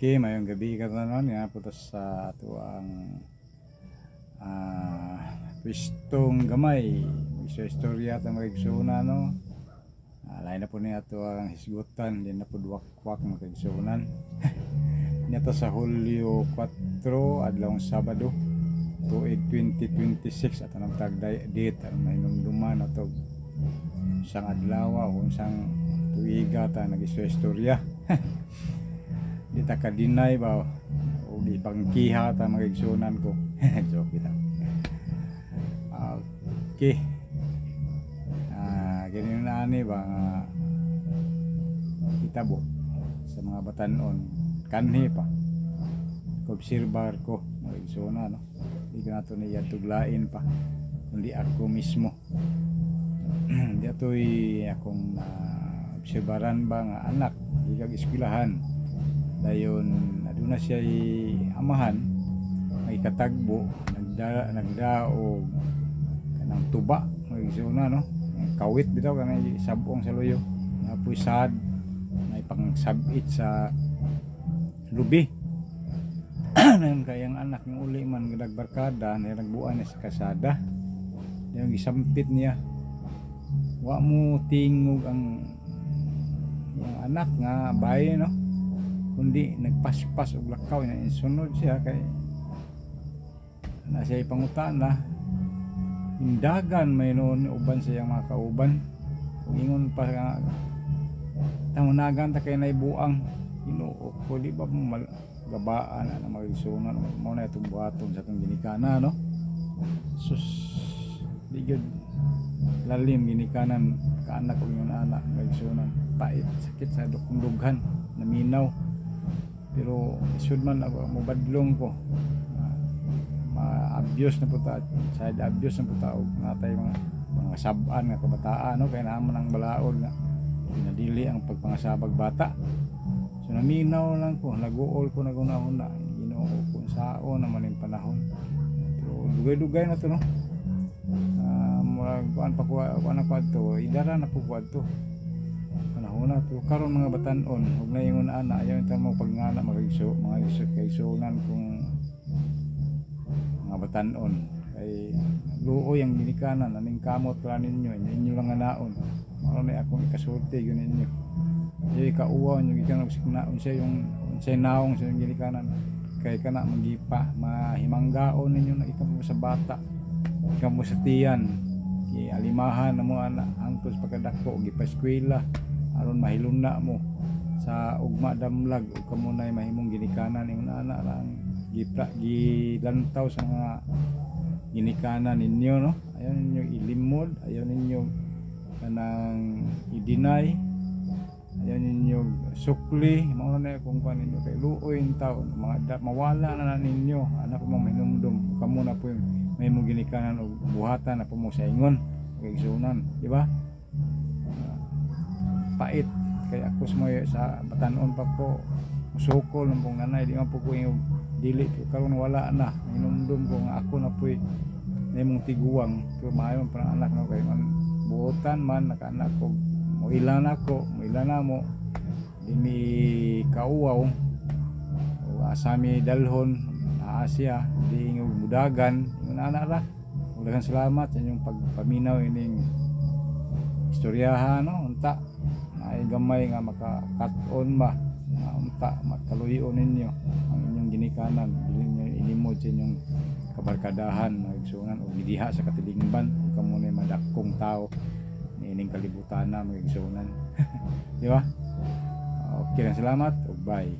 Okay, mayong gabi ka tanon nga putos sa ato ang pwestong gamay. Istorya ta magigsuna no. Lain na po ni ato ang hisgutan, di na po wakwak magigsunan. Nito sa Hulyo 4 adlaw Sabado tuig 2026 at anong tag date ang mahinumduman ato isang adlaw o isang tuiga ta nag-istorya. Di ta ka-deny ba o ibangkiha ta magigsunan ko. Joke kita. Okay. Ganyan na ani ba hitabo sa mga batanon kanhi pa obserbar ko magigsuna no. Di ko nato niya tuglain pa kundi ako mismo. Di ato'y akong obserbaran ba nga anak di kag eskwelahan dayon aduna siya amahan may katagbo nagdaog kanang tuba magigsuna no, kawit bitaw kanay sabong sa luyo apoy sad may pangsabit sa lubi. Nayon kayang anak ng uli man nagbarkada nagbuan sa kasada yung isampit niya wa mo tingog ang anak nga baye no, kundi nagpaspas og lakaw na insunod siya kay na siya pangutana indagan may noon uban siya mga kauban ingon pa nga tamunagan ta kay naibuang Ginoo ko di ba mo gabaan na magsunan mo na itong buhaton sa itong ginikana no. Sus di gyud lalim ginikanan kaanak ko yung anak magsunan pait sakit sa dughan naminaw pero isud man ako mobadlong ko ma-abuse na po ta side abuse na po ta og natay mga saban nga kabataan no kay naman ang balaod nga pinadili ang pagpangasabag bata. So naminaw lang ko naguol ko naguna-una Ginoo kung saon naman yung panahon pero dugay-dugay na to no. Kuan pa ko ana ko adto idara na po ko adto panahon na pero karon mga batan-on ug naingon ana ayo ta mo pagngana magigso mga kaisunan kung mga batan-on kay luoy ang ginikanan aning kamot ra ninyo inyo lang anaon mao na akong ikasulti gyud ninyo di kauwa nyo gikan og siknaon siya yung unsay naong sa ginikanan kay kana magipa mahimanggaon ninyo na ikamo sa bata ikamo sa tiyan alimahan na mo anak angkos pagkadako gipa-eskwela aron mahiluna mo sa ugma damlag ug kamo nay mahimong ginikanan ning anak lang gilantaw sa mga ginikanan ninyo no. Ayaw ninyo ilimod, ayaw ninyo kanang i-deny, ayaw ninyo sukli mao na kung kan ninyo kay luoy in taon mga mawala na ninyo anak mo mahinumdum kamo na po may mo ginikanan og buhatan na po mo sa ingon kaysunan di ba. Pait kay ako sa batanon pa ko sukol ng pong nanay di man po ko yung dili karon wala na hinumdum ko nga ako na po'y may mong tiguang pero maayo man parang anak no kay man buotan man nakaanak ko mo ilan ako mo ilan na mo di mi kauwaw o asami dalhon na Asya di nga mudagan yung anak ra daghang salamat sa inyong pagpaminaw ining istoryahan no unta ay gamay nga maka-cut-on ba unta makaluyon ninyo ang inyong ginikanan dili niyo ilimod sa inyong kabarkadahan magigsunan o gidiha sa katilingban kamo na madakong tao niining kalibutan na magigsunan di ba. Okay lang salamat ug bye.